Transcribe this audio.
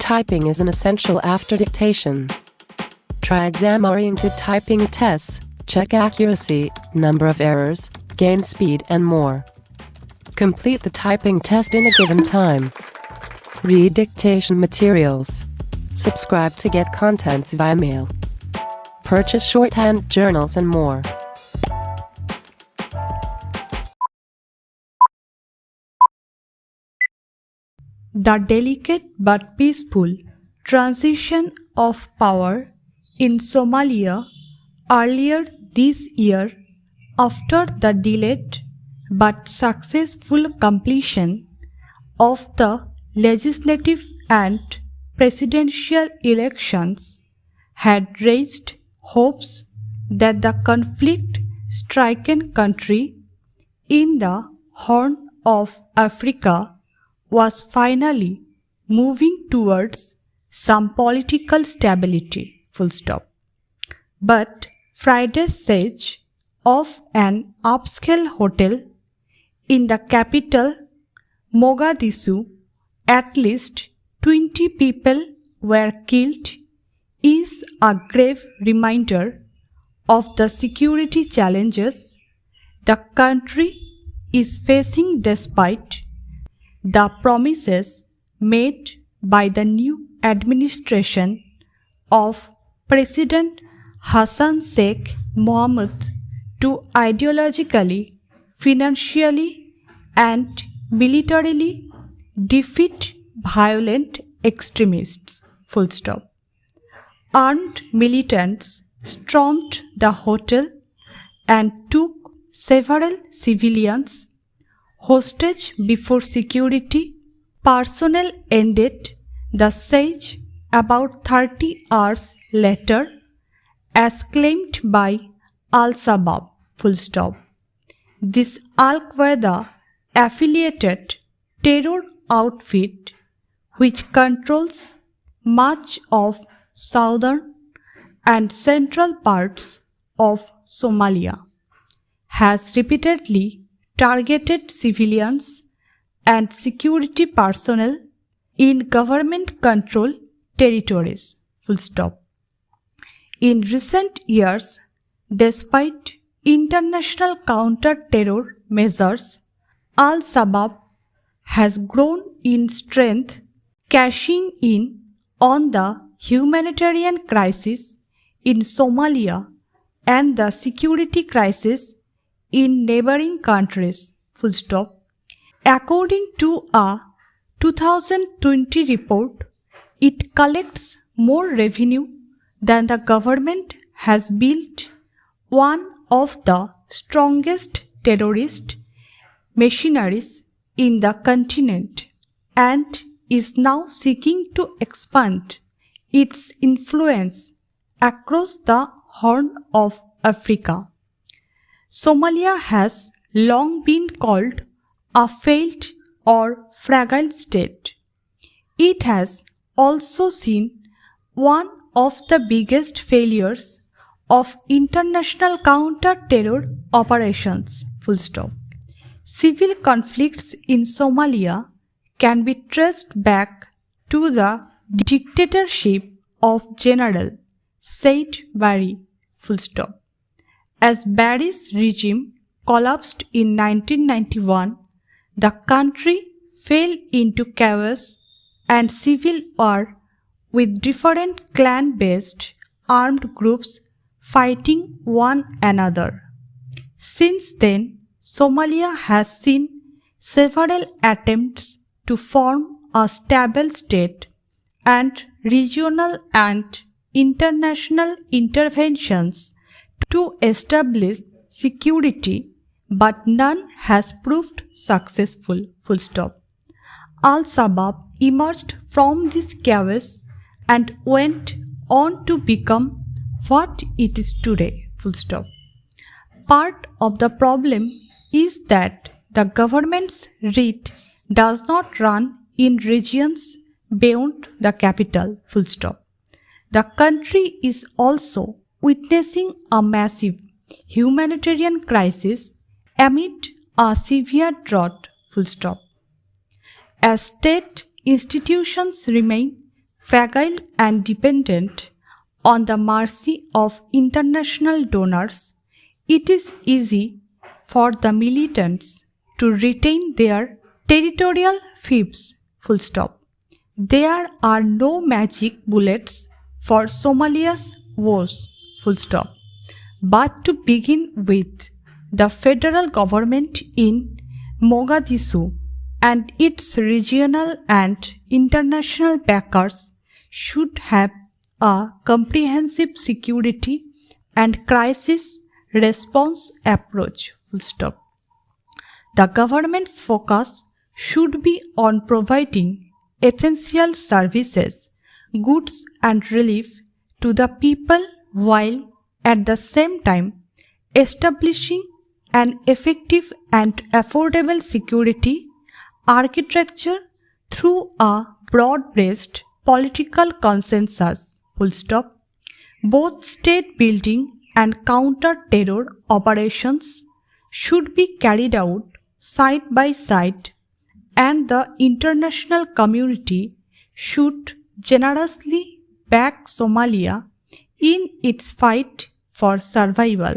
typing is an essential after dictation. Try exam-oriented typing tests, check accuracy, number of errors, gain speed, and more. Complete the typing test in a given time. Read dictation materials. Subscribe to get contents via mail. Purchase shorthand journals and more. The delicate but peaceful transition of power in Somalia earlier this year, after the delayed but successful completion of the legislative and presidential elections, had raised hopes that the conflict-stricken country in the Horn of Africa was finally moving towards some political stability. But Friday's siege of an upscale hotel in the capital, Mogadishu, at least 20 people were killed, is a grave reminder of the security challenges the country is facing despite the promises made by the new administration of President Hassan Sheikh Mohamud to ideologically, financially, and militarily defeat violent extremists. Armed militants stormed the hotel and took several civilians hostage before security personnel ended the siege about 30 hours later, as claimed by Al-Shabaab. This Al-Qaeda affiliated terror outfit, which controls much of southern and central parts of Somalia, has repeatedly targeted civilians and security personnel in government-controlled territories. In recent years, despite international counter-terror measures, Al-Shabaab has grown in strength, cashing in on the humanitarian crisis in Somalia and the security crisis in neighboring countries. According to a 2020 report, it collects more revenue than the government has built one of the strongest terrorist machineries in the continent and is now seeking to expand its influence across the Horn of Africa. Somalia has long been called a failed or fragile state. It has also seen one of the biggest failures of international counter-terror operations. Civil conflicts in Somalia can be traced back to the dictatorship of General Said Barre. As Barre's regime collapsed in 1991, the country fell into chaos and civil war with different clan-based armed groups fighting one another. Since then, Somalia has seen several attempts to form a stable state and regional and international interventions to establish security, but none has proved successful. Al-Shabaab emerged from this chaos and went on to become what it is today. Part of the problem is that the government's reach does not run in regions beyond the capital. The country is also witnessing a massive humanitarian crisis amid a severe drought. As state institutions remain fragile and dependent on the mercy of international donors, it is easy for the militants to retain their territorial fiefs. Full stop. There are no magic bullets for Somalia's woes. Full stop. But to begin with, the federal government in Mogadishu and its regional and international backers should have a comprehensive security and crisis response approach. Full stop. The government's focus should be on providing essential services, goods and relief to the people while at the same time establishing an effective and affordable security architecture through a broad-based political consensus. Full stop. Both state building and counter-terror operations should be carried out side by side, and the international community should generously back Somalia in its fight for survival.